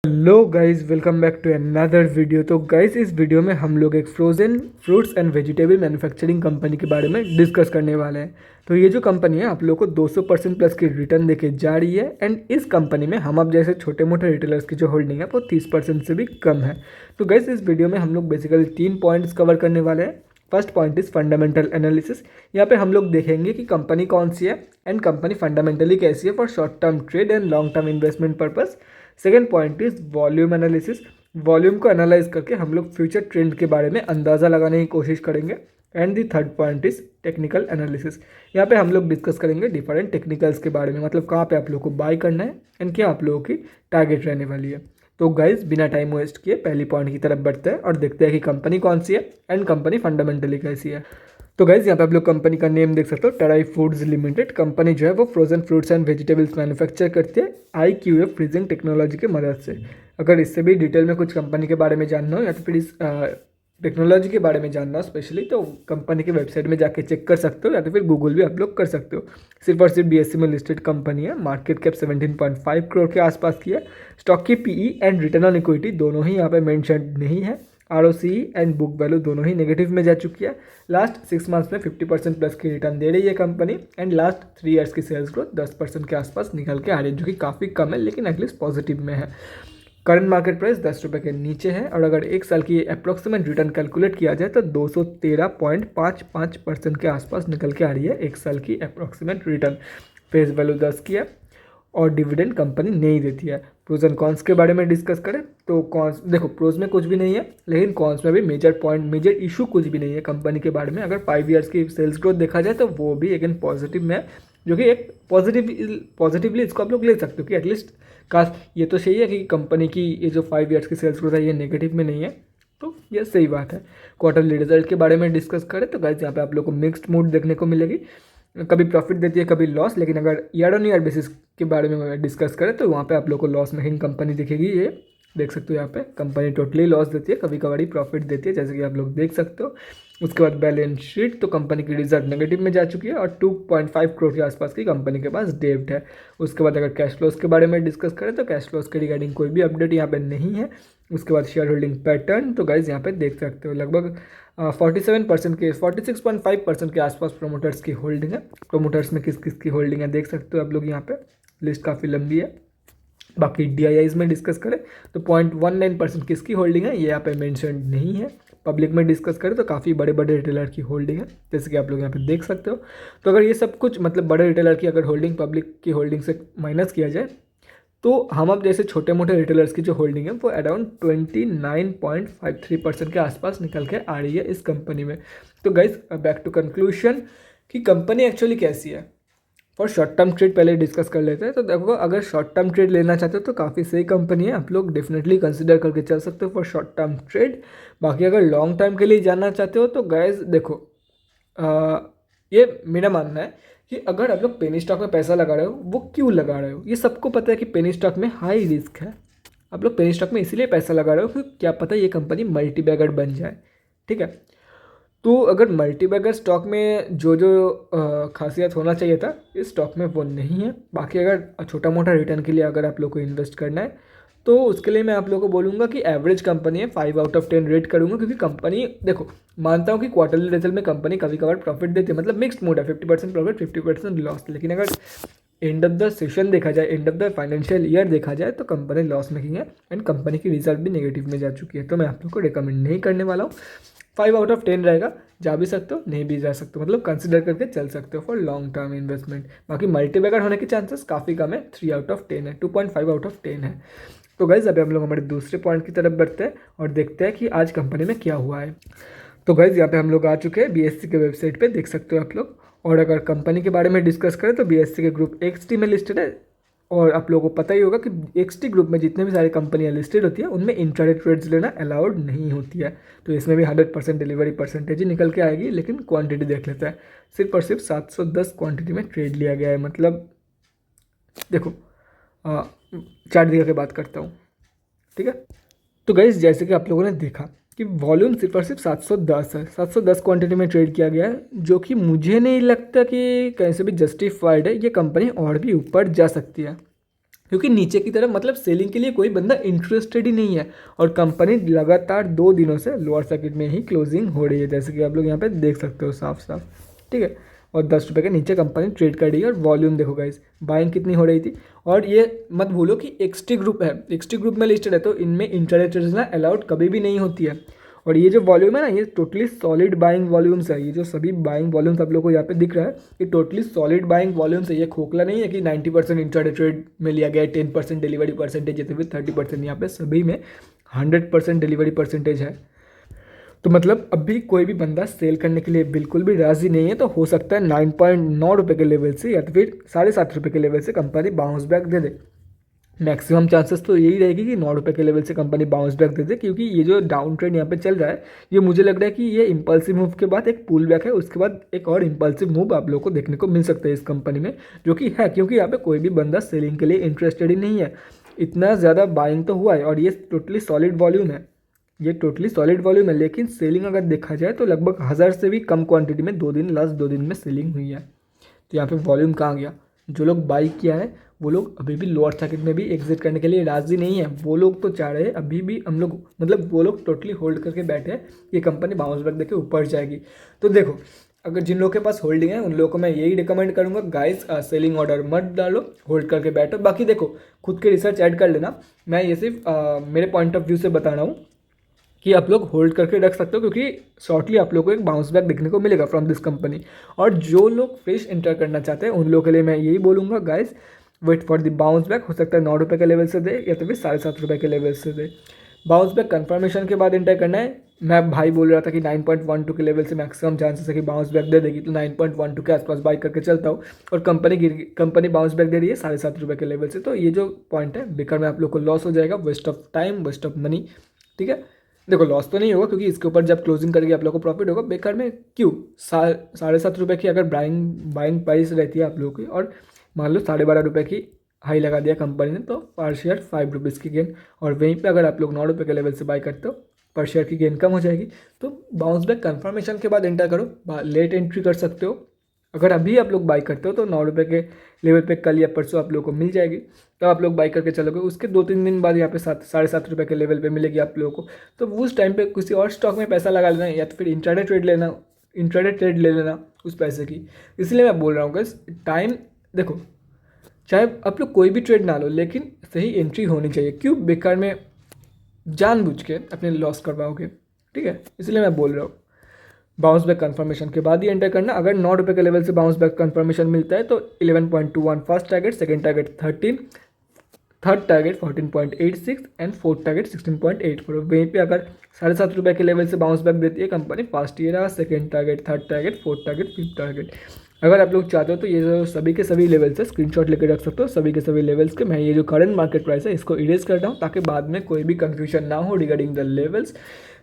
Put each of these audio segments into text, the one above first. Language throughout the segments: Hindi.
Hello guys, welcome back to another video. तो गाइस, इस वीडियो में हम लोग एक frozen fruits and vegetable manufacturing company के बारे में डिस्कस करने वाले हैं। तो ये जो कंपनी है आप लोग को 200% प्लस की रिटर्न देके जा रही है एंड इस कंपनी में हम आप जैसे छोटे मोटे रिटेलर्स की जो होल्डिंग है वो 30% से भी कम है। तो गाइस, इस वीडियो में हम लोग बेसिकली 3 पॉइंट्स कवर करने वाले हैं। First point is fundamental analysis. यहाँ पे हम लोग देखेंगे कि कंपनी कौन सी है एंड कंपनी फंडामेंटली कैसी है for short term trade and long term investment purpose. Second point is volume analysis. Volume को एनालाइज करके हम लोग फ्यूचर ट्रेंड के बारे में अंदाज़ा लगाने की कोशिश करेंगे। And the third point is technical analysis. यहाँ पे हम लोग डिस्कस करेंगे डिफरेंट टेक्निकल्स के बारे में, मतलब कहाँ पे आप लोग को बाय करना है एंड क्या आप लोगों की टारगेट रहने वाली है। तो गाइज, बिना टाइम वेस्ट किए पहली पॉइंट की तरफ बढ़ते हैं और देखते हैं कि कंपनी कौन सी है एंड कंपनी फंडामेंटली कैसी है। तो गाइज, यहाँ पे आप लोग कंपनी का नेम देख सकते हो, टराई फूड्स लिमिटेड। कंपनी जो है वो frozen fruits and vegetables manufacture करती है IQF फ्रीजिंग टेक्नोलॉजी की मदद से। अगर इससे भी डिटेल में कुछ कंपनी के बारे में जानना हो या तो फिर इस टेक्नोलॉजी के बारे में जानना हो स्पेशली, तो कंपनी की वेबसाइट में जाके चेक कर सकते हो या तो फिर गूगल भी आप लोग कर सकते हो। सिर्फ और सिर्फ BSE में लिस्टेड कंपनी है। मार्केट कैप 17.5 करोड़ के आसपास की है। स्टॉक की PE and return on equity दोनों ही यहाँ पे मेंशन नहीं है। ROCE एंड बुक वैल्यू दोनों ही नेगेटिव में जा चुकी है। लास्ट 6 मंथ्स में 50% प्लस की रिटर्न दे रही है कंपनी एंड लास्ट 3 ईयर्स की सेल्स ग्रोथ 10% के आसपास निकल के आ रही है, जो कि काफ़ी कम है लेकिन एटलीस्ट पॉजिटिव में है। करंट मार्केट प्राइस 10 रुपये के नीचे है और अगर एक साल की अप्रोक्सीमेट रिटर्न कैलकुलेट किया जाए तो 213.55% के आसपास निकल के आ रही है एक साल की अप्रोक्सीमेट रिटर्न। फेस वैल्यू 10 की है और डिविडेंड कंपनी नहीं देती है। प्रोज एंड कॉन्स के बारे में डिस्कस करें तो कॉन्स देखो, प्रोज में कुछ भी नहीं है लेकिन कॉन्स में भी मेजर इशू कुछ भी नहीं है कंपनी के बारे में। अगर 5 ईयर्स की सेल्स ग्रोथ देखा जाए तो वो भी अगेन पॉजिटिव में है, जो कि एक पॉजिटिवली इसको आप लोग ले सकते हो कि एटलीस्ट काश ये तो सही है कि कंपनी की ये जो 5 ईयर्स की सेल्स ग्रोथ है ये नेगेटिव में नहीं है, तो ये सही बात है। क्वार्टरली रिजल्ट के बारे में डिस्कस करें तो गाइस, यहाँ पे आप लोग को मिक्स्ड मूड देखने को मिलेगी। कभी प्रॉफिट देती है कभी लॉस, लेकिन अगर ईयर ऑन ईयर बेसिस के बारे में डिस्कस करें तो वहाँ पे आप लोग को लॉस मेकिंग कंपनी दिखेगी। ये देख सकते हो, यहाँ पे कंपनी टोटली लॉस देती है, कभी कभार ही प्रॉफिट देती है, जैसे कि आप लोग देख सकते हो। उसके बाद बैलेंस शीट तो कंपनी की रिजल्ट नेगेटिव में जा चुकी है और 2.5 करोड़ के आसपास की कंपनी के पास डेब्ट है। उसके बाद अगर कैश फ्लोज के बारे में डिस्कस करें तो कैश फ्लोज के रिगार्डिंग कोई भी अपडेट यहाँ पे नहीं है। उसके बाद शेयर होल्डिंग पैटर्न तो गाइज यहाँ पे देख सकते हो, लगभग 47% के 46.5% के आसपास प्रोमोटर्स की होल्डिंग है। प्रोमोटर्स में किस किस की होल्डिंग है देख सकते हो आप लोग, यहाँ पे लिस्ट काफ़ी लंबी है। बाकी DIIs में डिस्कस करें तो 0.19% किसकी होल्डिंग है ये यहाँ पे मेंशन नहीं है। पब्लिक में डिस्कस करें तो काफ़ी बड़े बड़े रिटेलर की होल्डिंग है, जैसे कि आप लोग यहाँ पे देख सकते हो। तो अगर ये सब कुछ मतलब बड़े रिटेलर की अगर होल्डिंग पब्लिक की होल्डिंग से माइनस किया जाए तो हम अब जैसे छोटे मोटे रिटेलर्स की जो होल्डिंग है वो अराउंड 29.53% के आसपास निकल के आ रही है इस कंपनी में। तो गाइज, बैक टू कंक्लूशन कि कंपनी एक्चुअली कैसी है। फॉर शॉर्ट टर्म ट्रेड पहले डिस्कस कर लेते हैं। तो देखो, अगर शॉर्ट टर्म ट्रेड लेना चाहते हो तो काफ़ी सही कंपनी है, आप लोग डेफिनेटली कंसिडर करके चल सकते हो फॉर शॉर्ट टर्म ट्रेड। बाकी अगर लॉन्ग टर्म के लिए जाना चाहते हो तो गाइज देखो, ये मेरा मानना है कि अगर आप लोग पेनी स्टॉक में पैसा लगा रहे हो, वो क्यों लगा रहे हो, ये सबको पता है कि पेनी स्टॉक में हाई रिस्क है। आप लोग पेनी स्टॉक में इसीलिए पैसा लगा रहे हो कि क्या पता ये कंपनी मल्टी बैगर बन जाए, ठीक है। तो अगर मल्टी बैगर स्टॉक में जो जो खासियत होना चाहिए था इस स्टॉक में वो नहीं है। बाकी अगर छोटा मोटा रिटर्न के लिए अगर आप लोग को इन्वेस्ट करना है तो उसके लिए मैं आप लोगों को बोलूँगा कि एवरेज कंपनी है, 5 आउट ऑफ 10 रेट करूँगा। क्योंकि कंपनी देखो, मानता हूँ कि क्वार्टरली रिजल्ट में कंपनी कभी कभार प्रॉफिट देती है, मतलब मिक्स्ड मोड है, 50% प्रॉफिट 50% लॉस। लेकिन अगर एंड ऑफ द सेशन देखा जाए, end of the financial year देखा जाए तो कंपनी लॉस मेकिंग है एंड कंपनी की रिजल्ट भी नेगेटिव में जा चुकी है। तो मैं आप लोग को रिकमेंड नहीं करने वाला हूँ। 5 आउट ऑफ 10 रहेगा, जा भी सकते हो नहीं भी जा सकते हो, मतलब कंसिडर करके चल सकते हो फॉर लॉन्ग टर्म इन्वेस्टमेंट। बाकी मल्टीबैगर होने के चांसेस काफ़ी कम है, 3 आउट ऑफ 10 है, 2.5 आउट ऑफ 10 है। तो गाइज, अभी हम लोग हमारे दूसरे पॉइंट की तरफ बढ़ते हैं और देखते हैं कि आज कंपनी में क्या हुआ है। तो गाइज, यहाँ पे हम लोग आ चुके हैं BSE के वेबसाइट पे, देख सकते हो आप लोग। और अगर कंपनी के बारे में डिस्कस करें तो BSE के ग्रुप XT में लिस्टेड है। और आप लोगों को पता ही होगा कि XT ग्रुप में जितने भी सारी कंपनियां लिस्टेड होती है उनमें इंट्राडे ट्रेड्स लेना अलाउड नहीं होती है। तो इसमें भी 100% डिलीवरी परसेंटेज ही निकल के आएगी, लेकिन क्वांटिटी देख लेता है, सिर्फ और सिर्फ 710 क्वांटिटी में ट्रेड लिया गया है। मतलब देखो, चार्ट दिखा के बात करता हूँ, ठीक है। तो गाइस, जैसे कि आप लोगों ने देखा कि वॉल्यूम सिर्फ और सिर्फ 710 है, 710 क्वांटिटी में ट्रेड किया गया है, जो कि मुझे नहीं लगता कि कहीं से भी जस्टिफाइड है। ये कंपनी और भी ऊपर जा सकती है, क्योंकि नीचे की तरफ मतलब सेलिंग के लिए कोई बंदा इंटरेस्टेड ही नहीं है और कंपनी लगातार 2 दिनों से लोअर सर्किट में ही क्लोजिंग हो रही है, जैसे कि आप लोग यहाँ पे देख सकते हो साफ साफ, ठीक है। और 10 रुपये के नीचे कंपनी ट्रेड कर रही है और वॉल्यूम देखो गाइस, बाइंग कितनी हो रही थी। और ये मत भूलो कि एक्सटी ग्रुप है, एक्सटी ग्रुप में लिस्टेड है, तो इनमें इंट्राडे ट्रेड्स ना अलाउड कभी भी नहीं होती है। और ये जो वॉल्यूम है ना, ये टोटली सॉलिड बाइंग वॉल्यूम्स है। ये जो सभी बाइंग वॉल्यूम्स आप लोग को यहाँ पे दिख रहा है, ये टोटली सॉलिड बाइंग वॉल्यूम्स है। ये खोखला नहीं है कि 90% इंट्राडे ट्रेड में लिया गया है, 10% डिलीवरी परसेंटेज जैसे भी 30%, यहाँ पे सभी में 100% डिलीवरी परसेंटेज है। तो मतलब अभी कोई भी बंदा सेल करने के लिए बिल्कुल भी राजी नहीं है। तो हो सकता है 9.9 रुपये के लेवल से या तो फिर 7.5 रुपये के लेवल से कंपनी बाउंस बैक दे दे। मैक्सिमम चांसेस तो यही रहेगी कि 9 रुपये के लेवल से कंपनी बाउंस बैक दे दे, क्योंकि ये जो डाउन ट्रेंड यहाँ पे चल रहा है, ये मुझे लग रहा है कि ये इंपल्सिव मूव के बाद एक पुल बैक है, उसके बाद एक और इंपल्सिव मूव आप लोग को देखने को मिल सकता है इस कंपनी में, जो कि है, क्योंकि यहाँ पे कोई भी बंदा सेलिंग के लिए इंटरेस्टेड ही नहीं है। इतना ज़्यादा बाइंग तो हुआ है और ये टोटली सॉलिड वॉल्यूम है, ये टोटली सॉलिड वॉल्यूम है। लेकिन सेलिंग अगर देखा जाए तो लगभग 1000 से भी कम क्वांटिटी में लास्ट 2 दिन में सेलिंग हुई है। तो यहाँ पे वॉल्यूम कहाँ गया? जो लोग बाई किया है वो लोग अभी भी लोअर सर्किट में भी एग्जिट करने के लिए राजी नहीं है। वो लोग तो चाह रहे हैं अभी भी हम लोग, मतलब वो लोग टोटली होल्ड करके बैठे हैं कि कंपनी बाउंस बैक देके ऊपर जाएगी। तो देखो, अगर जिन लोगों के पास होल्डिंग है उन लोगों को मैं यही रिकमेंड करूंगा, गाइस सेलिंग ऑर्डर मत डालो, होल्ड करके बैठो। बाकी देखो, खुद के रिसर्च ऐड कर लेना, मैं ये सिर्फ मेरे पॉइंट ऑफ व्यू से बता रहा हूँ कि आप लोग होल्ड करके रख सकते हो, क्योंकि शॉर्टली आप लोग को एक बाउंस बैक देखने को मिलेगा फ्रॉम दिस कंपनी। और जो लोग फ्रेश एंटर करना चाहते हैं उन लोगों के लिए मैं यही बोलूँगा, guys wait for the bounce back. हो सकता है 9 रुपये के लेवल से दे या तो फिर 7.5 रुपये के लेवल से दे। बाउंस बैक कंफर्मेशन के बाद एंटर करना है। मैं भाई बोल रहा था कि 9.12 के लेवल से मैक्सिमम चांसेस है कि बाउंस बैक दे देगी, तो 9.12 के आसपास बाई करके चलता हूँ। और कंपनी बाउंस बैक दे रही है 7.5 रुपये के लेवल से, तो ये जो पॉइंट है बेकार में आप लोग को लॉस हो जाएगा, waste of time, waste of money, ठीक है। देखो लॉस तो नहीं होगा क्योंकि इसके ऊपर जब क्लोजिंग करेंगे आप लोग को प्रॉफिट होगा, बेकार में क्यों? 7.5 रुपये की अगर बाइंग प्राइस रहती है आप लोगों की, और मान लो 12.5 रुपये की हाई लगा दिया कंपनी ने, तो पर शेयर 5 रुपीज़ की गेन। और वहीं पे अगर आप लोग 9 रुपये के लेवल से बाई करते हो, पर शेयर की गेन कम हो जाएगी। तो बाउंस बैक कन्फर्मेशन के बाद एंटर करो, लेट एंट्री कर सकते हो। अगर अभी आप लोग बाई करते हो तो 9 रुपये के लेवल पे कल या परसों आप लोगों को मिल जाएगी, तो आप लोग बाई करके चलोगे। उसके 2-3 दिन बाद यहाँ पे 7-7.5 रुपये के लेवल पे मिलेगी आप लोगों को। तो उस टाइम पे किसी और स्टॉक में पैसा लगा लेना या तो फिर इंट्राडे ट्रेड ले लेना उस पैसे की। इसलिए मैं बोल रहा हूँ कि टाइम देखो, चाहे आप लोग कोई भी ट्रेड ना लो लेकिन सही एंट्री होनी चाहिए। क्यों बेकार में जानबूझ के अपने लॉस करवाओगे, ठीक है। इसलिए मैं बोल रहा हूँ बाउंस बैक कंफर्मेशन के बाद ही एंटर करना। अगर 9 रुपये के लेवल से बाउंस बैक कंफर्मेशन मिलता है तो 11.21 first target, second target 13, third target 14.86 and fourth target 16.84। वहीं पे अगर 7.5 रुपये के लेवल से बाउंस बैक देती है कंपनी, फर्स्ट ईयर रहा, second target, third target, fourth target, fifth target. अगर आप लोग चाहते हो तो ये जो सभी के सभी लेवल्स है स्क्रीनशॉट लेकर रख सकते हो, सभी के सभी लेवल्स के। मैं ये जो करंट मार्केट प्राइस है इसको इरेज कर रहा हूँ ताकि बाद में कोई भी कंफ्यूजन ना हो रिगार्डिंग द लेवल्स।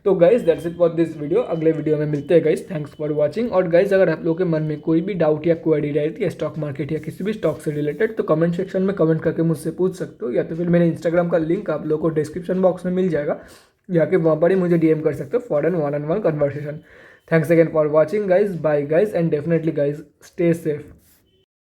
तो guys that's it for this video, अगले वीडियो में मिलते हैं गाइज। Thanks for watching. और गाइज अगर आप लोगों के मन में कोई भी डाउट या क्वेरी रहती है स्टॉक मार्केट या किसी भी स्टॉक से रिलेटेड, तो कमेंट सेक्शन में कमेंट करके मुझसे पूछ सकते हो, या तो फिर मेरे इंस्टाग्राम का लिंक आप लोगों को डिस्क्रिप्शन बॉक्स में मिल जाएगा, जाके वहाँ पर ही मुझे डीएम कर सकते हो for an 1-on-1 conversation. Thanks again for watching guys, bye guys, and definitely guys stay safe.